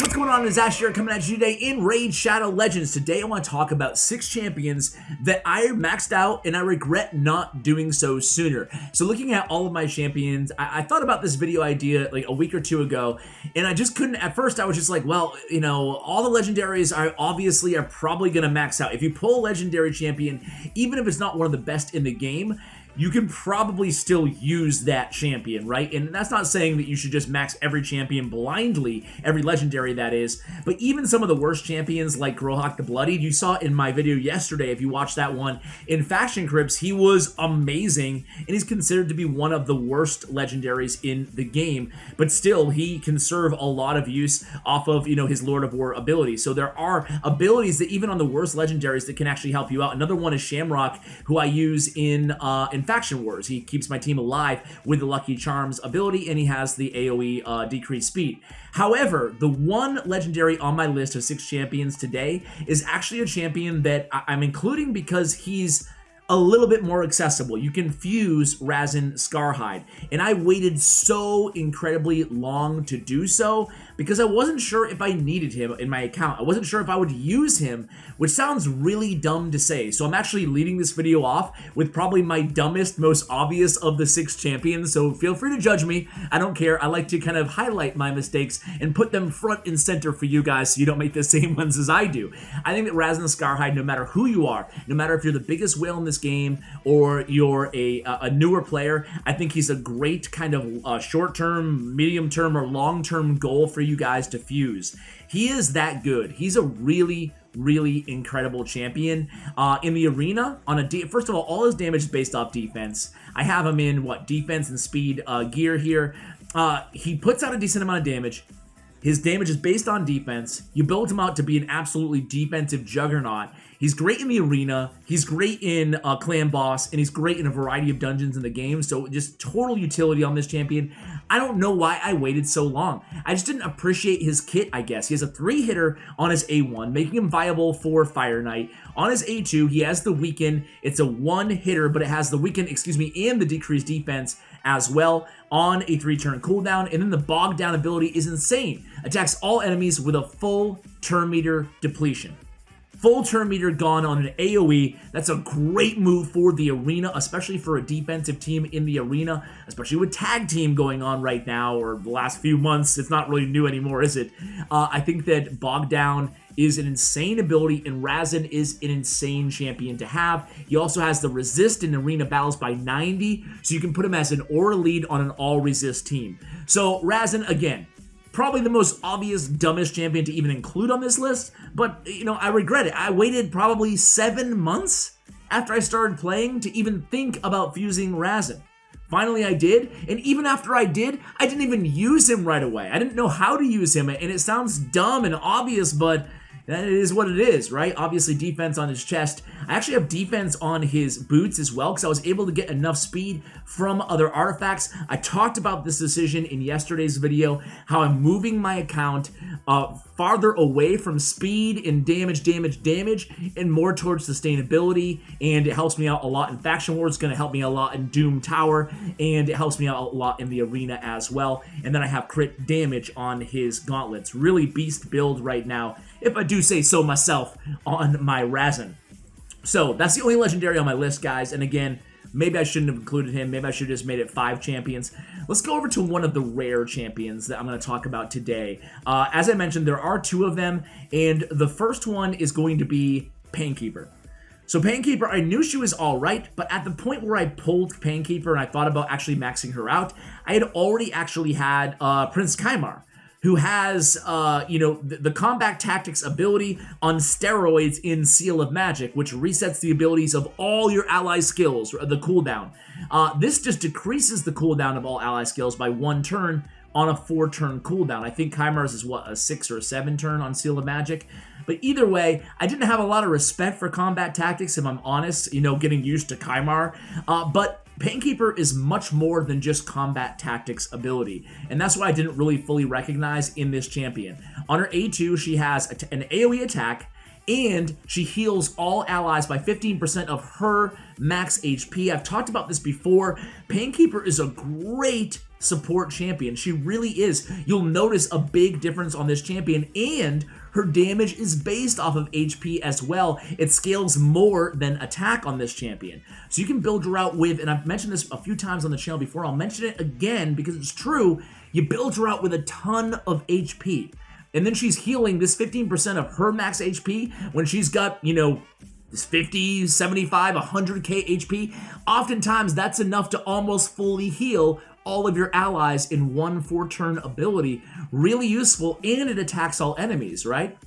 what's going on? It's Ash here coming at you today in Raid Shadow Legends. Today I want to talk about 6 champions that I maxed out and I regret not doing so sooner. So looking at all of my champions, I thought about this video idea like a week or two ago, and I just couldn't. At first I was just like, well, you know, all the legendaries are probably going to max out. If you pull a legendary champion, even if it's not one of the best in the game, you can probably still use that champion, right? And that's not saying that you should just max every champion blindly, every legendary that is, but even some of the worst champions like Grohawk the Bloodied, you saw in my video yesterday, if you watched that one, in Faction Crypts, he was amazing, and he's considered to be one of the worst legendaries in the game, but still, he can serve a lot of use off of, you know, his Lord of War ability. So there are abilities that even on the worst legendaries that can actually help you out. Another one is Shamrock, who I use in Faction Wars. He keeps my team alive with the Lucky Charms ability, and he has the AoE decreased speed. However, the one legendary on my list of 6 champions today is actually a champion that I'm including because he's a little bit more accessible. You can fuse Razin Scarhide, and I waited so incredibly long to do so because I wasn't sure if I needed him in my account. I wasn't sure if I would use him, which sounds really dumb to say. So I'm actually leading this video off with probably my dumbest, most obvious of the 6 champions, so feel free to judge me. I don't care. I like to kind of highlight my mistakes and put them front and center for you guys so you don't make the same ones as I do. I think that Razin Scarhide, no matter who you are, no matter if you're the biggest whale in this game or you're a newer player, I think he's a great kind of short-term, medium-term, or long-term goal for you guys to fuse. He is that good. He's a really incredible champion in the arena. First of all his damage is based off defense. I have him in defense and speed gear here. He puts out a decent amount of damage. His damage is based on defense. You build him out to be an absolutely defensive juggernaut. He's great in the arena, he's great in Clan Boss, and he's great in a variety of dungeons in the game, so just total utility on this champion. I don't know why I waited so long. I just didn't appreciate his kit, I guess. He has a 3-hitter on his A1, making him viable for Fire Knight. On his A2, he has the weaken. It's a 1-hitter, but it has the weaken, and the decreased defense as well on a 3-turn cooldown, and then the Bog Down ability is insane. Attacks all enemies with a full turn meter depletion. Full turn meter gone on an AoE. That's a great move for the arena, especially for a defensive team in the arena, especially with tag team going on right now, or the last few months. It's not really new anymore, is it? I think that Bog Down is an insane ability, and Razin is an insane champion to have. He also has the resist in arena battles by 90, so you can put him as an aura lead on an all-resist team. So Razin, again, probably the most obvious, dumbest champion to even include on this list, but, you know, I regret it. I waited probably 7 months after I started playing to even think about fusing Razin. Finally, I did, and even after I did, I didn't even use him right away. I didn't know how to use him, and it sounds dumb and obvious, but that is what it is, right? Obviously, defense on his chest. I actually have defense on his boots as well because I was able to get enough speed from other artifacts. I talked about this decision in yesterday's video, how I'm moving my account farther away from speed and damage, and more towards sustainability, and it helps me out a lot in Faction Wars. It's going to help me a lot in Doom Tower, and it helps me out a lot in the arena as well. And then I have crit damage on his gauntlets. Really beast build right now, if I do say so myself, on my Razin. So that's the only legendary on my list, guys, and again, maybe I shouldn't have included him. Maybe I should have just made it 5 champions. Let's go over to one of the rare champions that I'm going to talk about today. As I mentioned, there are 2 of them, and the first one is going to be Painkeeper. So Painkeeper, I knew she was alright, but at the point where I pulled Painkeeper and I thought about actually maxing her out, I had already actually had Prince Kymar, who has, you know, the combat tactics ability on steroids in Seal of Magic, which resets the abilities of all your ally skills, the cooldown. This just decreases the cooldown of all ally skills by 1 turn on a 4-turn cooldown. I think Kymar's is, a 6 or 7 turn on Seal of Magic. But either way, I didn't have a lot of respect for combat tactics, if I'm honest, you know, getting used to Kymar. But Painkeeper is much more than just combat tactics ability, and that's what I didn't really fully recognize in this champion. On her A2, she has an AoE attack, and she heals all allies by 15% of her max HP. I've talked about this before. Painkeeper is a great support champion. She really is. You'll notice a big difference on this champion, and her damage is based off of HP as well. It scales more than attack on this champion. So you can build her out with, and I've mentioned this a few times on the channel before, I'll mention it again because it's true, you build her out with a ton of HP. And then she's healing this 15% of her max HP when she's got, you know, 50, 75, 100k HP. Oftentimes that's enough to almost fully heal all of your allies in one 4-turn ability. Really useful, and it attacks all enemies, right?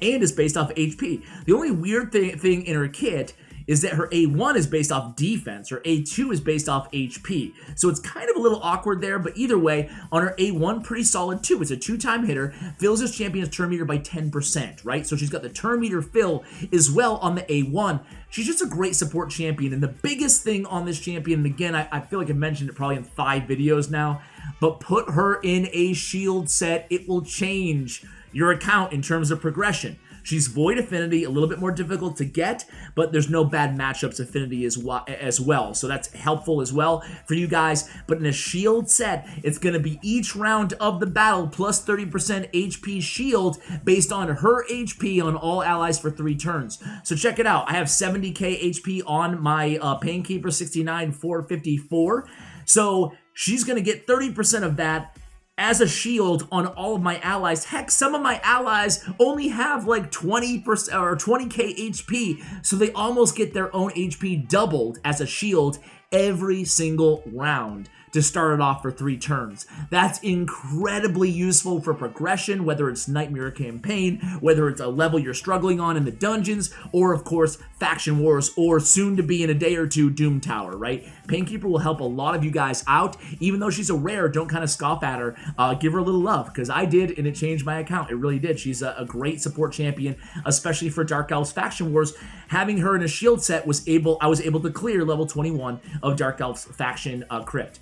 And it's based off HP. The only weird thing in her kit is that her A1 is based off defense, her A2 is based off HP. So it's kind of a little awkward there, but either way, on her A1, pretty solid too. It's a 2-time hitter, fills this champion's turn meter by 10%, right? So she's got the turn meter fill as well on the A1. She's just a great support champion, and the biggest thing on this champion, and again, I feel like I mentioned it probably in 5 videos now, but put her in a shield set. It will change your account in terms of progression. She's Void Affinity, a little bit more difficult to get, but there's no bad matchups affinity as well. So that's helpful as well for you guys. But in a shield set, it's going to be each round of the battle plus 30% HP shield based on her HP on all allies for 3 turns. So check it out. I have 70k HP on my Painkeeper 69454. So she's going to get 30% of that as a shield on all of my allies. Heck, some of my allies only have like 20% or 20k HP, so they almost get their own HP doubled as a shield every single round to start it off for 3 turns. That's incredibly useful for progression, whether it's Nightmare Campaign, whether it's a level you're struggling on in the dungeons, or of course, Faction Wars, or soon to be in a day or two, Doom Tower, right? Painkeeper will help a lot of you guys out. Even though she's a rare, don't kind of scoff at her. Give her a little love, because I did, and it changed my account. It really did. She's a great support champion, especially for Dark Elves Faction Wars. Having her in a shield set I was able to clear level 21 of Dark Elves Faction Crypt.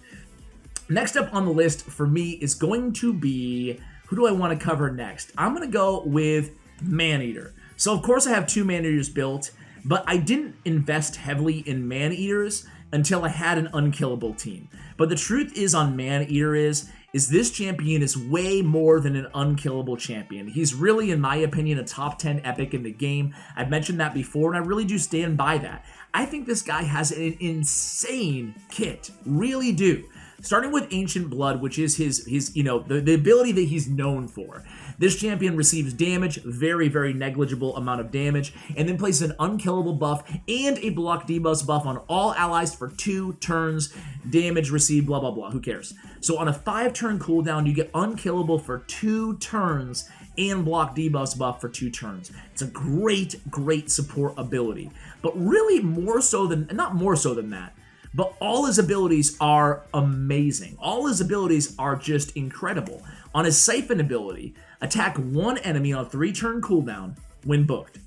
Next up on the list for me is going to be, who do I want to cover next? I'm going to go with Maneater. So of course I have 2 Maneaters built, but I didn't invest heavily in Maneaters until I had an unkillable team. But the truth is on Maneater is this champion is way more than an unkillable champion. He's really, in my opinion, a top 10 epic in the game. I've mentioned that before, and I really do stand by that. I think this guy has an insane kit, really do. Starting with Ancient Blood, which is his you know, the ability that he's known for. This champion receives damage, very, very negligible amount of damage, and then places an unkillable buff and a block debuff buff on all allies for 2 turns, damage received, blah, blah, blah, who cares? So on a 5-turn cooldown, you get unkillable for 2 turns and block debuffs buff for 2 turns. It's a great, great support ability. But really not more so than that, but all his abilities are amazing. All his abilities are just incredible. On his Siphon ability, attack 1 enemy on a 3-turn cooldown when booked.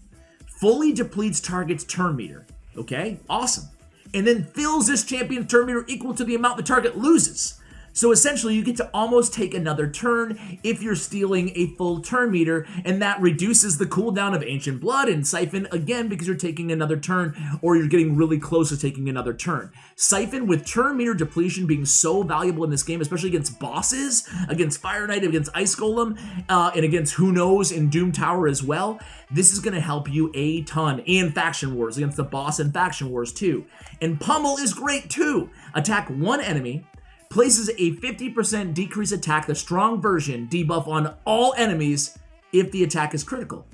Fully depletes target's turn meter. Okay, awesome. And then fills this champion's turn meter equal to the amount the target loses. So essentially, you get to almost take another turn if you're stealing a full turn meter, and that reduces the cooldown of Ancient Blood and Siphon again because you're taking another turn, or you're getting really close to taking another turn. Siphon, with turn meter depletion being so valuable in this game, especially against bosses, against Fire Knight, against Ice Golem, and against Who Knows in Doom Tower as well, this is going to help you a ton. And Faction Wars, against the boss in Faction Wars too. And Pummel is great too. Attack 1 enemy, places a 50% decrease attack, the strong version, debuff on all enemies if the attack is critical.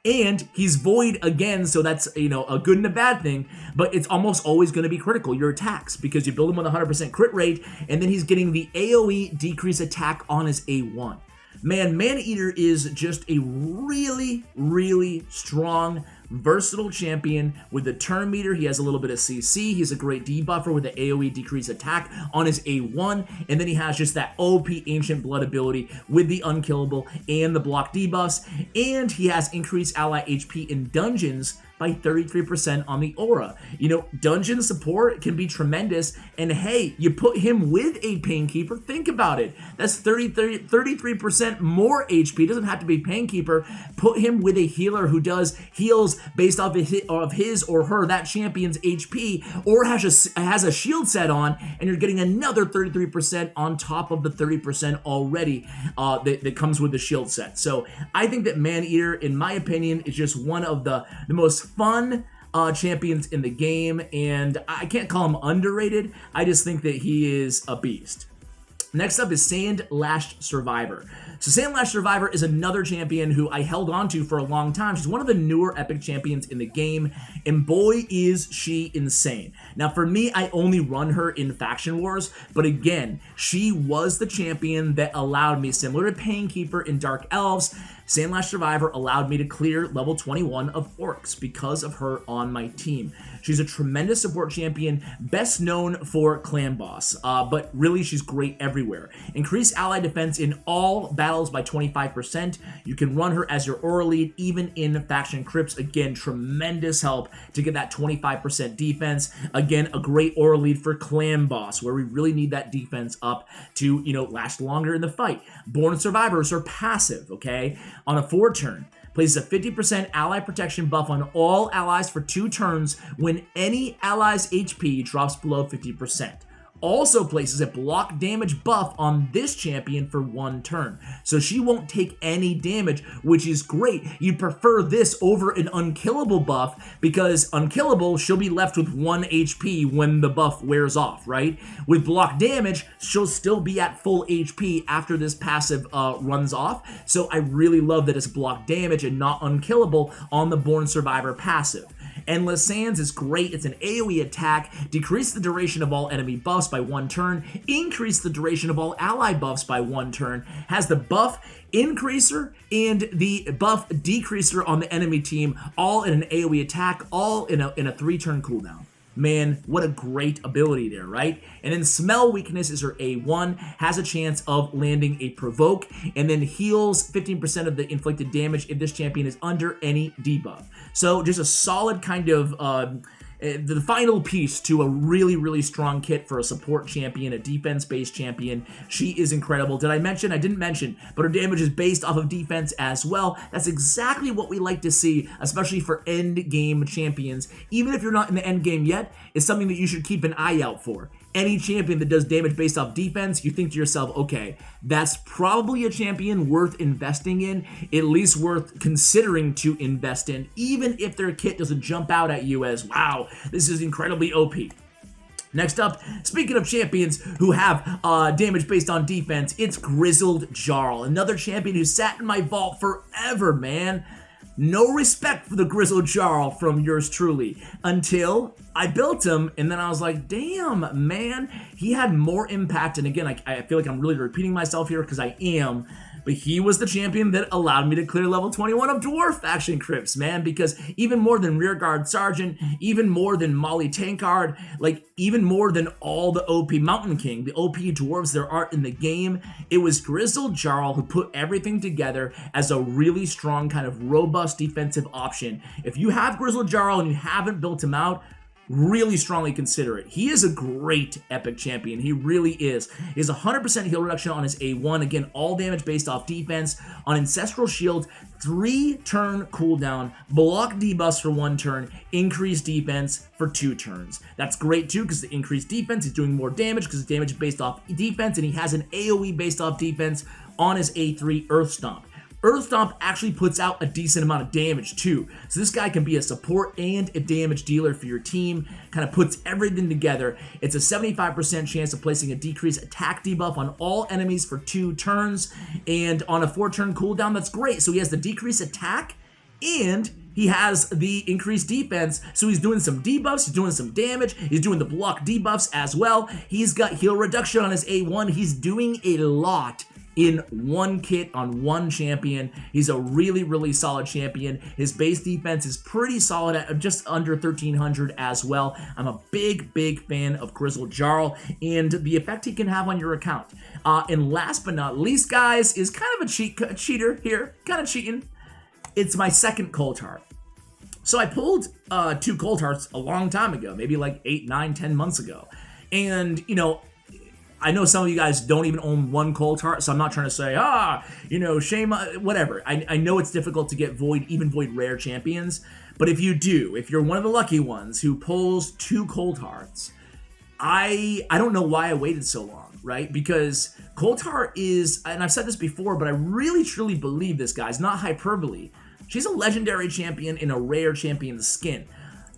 And he's Void again, so that's, you know, a good and a bad thing, but it's almost always going to be critical, your attacks, because you build him with 100% crit rate, and then he's getting the AoE decrease attack on his A1. Man, Maneater is just a really, really strong, versatile champion. With the turn meter, he has a little bit of CC. He's a great debuffer with the AoE decrease attack on his A1. And then he has just that OP Ancient Blood ability with the unkillable and the block debuffs. And he has increased ally HP in dungeons by 33% on the aura. You know, dungeon support can be tremendous, and hey, you put him with a Painkeeper, think about it. That's 33% more HP. Doesn't have to be Painkeeper. Put him with a healer who does heals based off of his or her, that champion's HP, or has a shield set on, and you're getting another 33% on top of the 30% already that comes with the shield set. So I think that Maneater, in my opinion, is just one of the most fun champions in the game, and I can't call him underrated. I just think that he is a beast. Next up is Sandlash Survivor. So Sandlash Survivor is another champion who I held on to for a long time. She's one of the newer epic champions in the game, and boy is she insane. Now for me, I only run her in Faction Wars, but again, she was the champion that allowed me, similar to Painkeeper in Dark Elves, Sandlash Survivor allowed me to clear level 21 of Orcs because of her on my team. She's a tremendous support champion, best known for Clan Boss, but really she's great everywhere. Increase ally defense in all battles by 25%. You can run her as your aura lead, even in Faction Crypts. Again, tremendous help to get that 25% defense. Again, a great aura lead for Clan Boss, where we really need that defense up to, you know, last longer in the fight. Born Survivors are passive, okay? On a 4-turn, places a 50% ally protection buff on all allies for 2 turns when any ally's HP drops below 50%. Also places a block damage buff on this champion for 1 turn. So she won't take any damage, which is great. You'd prefer this over an unkillable buff because unkillable, she'll be left with 1 HP when the buff wears off, right? With block damage, she'll still be at full HP after this passive runs off. So I really love that it's block damage and not unkillable on the Born Survivor passive. Endless Sands is great. It's an AoE attack. Decrease the duration of all enemy buffs by 1 turn. Increase the duration of all ally buffs by 1 turn. Has the buff increaser and the buff decreaser on the enemy team, all in an AoE attack, all in a 3-turn cooldown. Man, what a great ability there, right? And then Smell Weakness is her A1, has a chance of landing a Provoke, and then heals 15% of the inflicted damage if this champion is under any debuff. So just a solid kind of the final piece to a really, really strong kit for a support champion, a defense-based champion. She is incredible. Did I mention? I didn't mention, but her damage is based off of defense as well. That's exactly what we like to see, especially for end game champions. Even if you're not in the end game yet, it's something that you should keep an eye out for. Any champion that does damage based off defense, you think to yourself, okay, that's probably a champion worth investing in, at least worth considering to invest in, even if their kit doesn't jump out at you as, wow, this is incredibly OP. Next up, speaking of champions who have damage based on defense, it's Grizzled Jarl, another champion who sat in my vault forever, man. No respect for the Grizzled Jarl from yours truly until I built him, and then I was like, damn, man, he had more impact. And again, I feel like I'm really repeating myself here because I am, but he was the champion that allowed me to clear level 21 of Dwarf Faction Crypts, man, because even more than Rearguard Sergeant, even more than Molly Tankard, like even more than all the OP Mountain King, the OP dwarves there are in the game, it was Grizzled Jarl who put everything together as a really strong kind of robust defensive option. If you have Grizzled Jarl and you haven't built him out, really strongly consider it. He is a great epic champion. He really is. He has 100% heal reduction on his A1. Again, all damage based off defense. On Ancestral Shield, 3-turn cooldown, block debuffs for 1 turn, increased defense for 2 turns. That's great too because the increased defense is doing more damage because it's damage based off defense, and he has an AoE based off defense on his A3 Earth Stomp. Earth Stomp actually puts out a decent amount of damage too. So this guy can be a support and a damage dealer for your team, kind of puts everything together. It's a 75% chance of placing a decreased attack debuff on all enemies for 2 turns, and on a 4-turn cooldown, that's great. So he has the decreased attack, and he has the increased defense, so he's doing some debuffs, he's doing some damage, he's doing the block debuffs as well. He's got heal reduction on his A1, he's doing a lot in 1 kit on 1 champion. He's a really, really solid champion. His base defense is pretty solid at just under 1300 as well. I'm a big, big fan of Grizzled Jarl and the effect he can have on your account. And last but not least, guys, is kind of a cheater here, kind of cheating. It's my second Koltar. So I pulled 2 Koltars a long time ago, maybe like 8, 9, 10 months ago. And, you know, I know some of you guys don't even own 1 Koltar, so I'm not trying to say, you know, shame, whatever. I know it's difficult to get even void rare champions, but if you do, if you're one of the lucky ones who pulls 2 Koltars, I don't know why I waited so long, right? Because Koltar is, and I've said this before, but I really truly believe this, guys, not hyperbole. She's a legendary champion in a rare champion skin.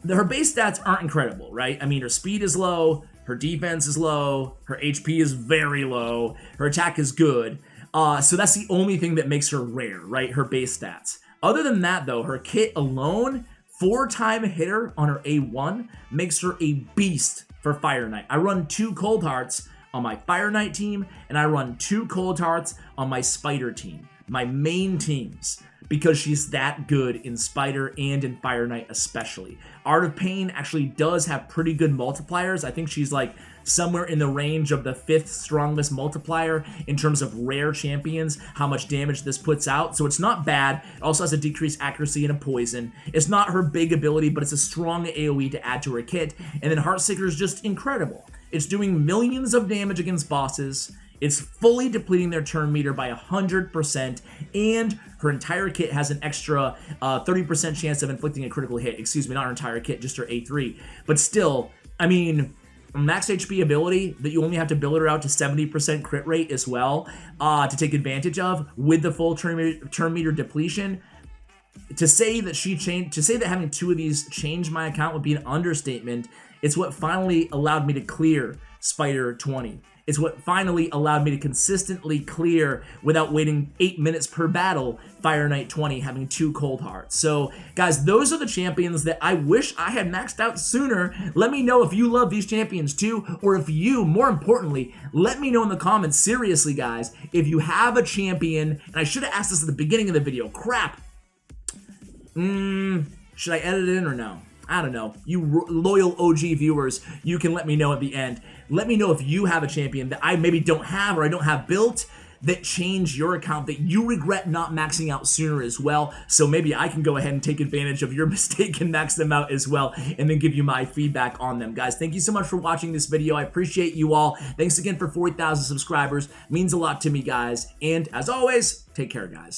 Her base stats aren't incredible, right? I mean, her speed is low, her defense is low, her HP is very low, her attack is good. So that's the only thing that makes her rare, right? Her base stats. Other than that, though, her kit alone, 4-time hitter on her A1, makes her a beast for Fire Knight. I run 2 Cold Hearts on my Fire Knight team, and I run 2 Cold Hearts on my Spider team, my main teams, because she's that good in Spider and in Fire Knight especially. Art of Pain actually does have pretty good multipliers. I think she's like somewhere in the range of the 5th strongest multiplier in terms of rare champions, how much damage this puts out. So it's not bad. It also has a decreased accuracy and a poison. It's not her big ability, but it's a strong AoE to add to her kit. And then Heartseeker is just incredible. It's doing millions of damage against bosses. It's fully depleting their turn meter by 100%, and her entire kit has an extra 30% chance of inflicting a critical hit. Excuse me, not her entire kit, just her A3. But still, I mean, max HP ability that you only have to build her out to 70% crit rate as well to take advantage of with the full turn meter depletion. To say that having 2 of these change my account would be an understatement. It's what finally allowed me to clear Spider 20. It's what finally allowed me to consistently clear, without waiting 8 minutes per battle, Fire Knight 20, having 2 Cold Hearts. So, guys, those are the champions that I wish I had maxed out sooner. Let me know if you love these champions too, or if you, more importantly, let me know in the comments, seriously, guys, if you have a champion, and I should have asked this at the beginning of the video, crap. Should I edit it in or no? I don't know. You loyal OG viewers, you can let me know at the end. Let me know if you have a champion that I maybe don't have or I don't have built that change your account that you regret not maxing out sooner as well. So maybe I can go ahead and take advantage of your mistake and max them out as well, and then give you my feedback on them. Guys, thank you so much for watching this video. I appreciate you all. Thanks again for 40,000 subscribers. Means a lot to me, guys. And as always, take care, guys.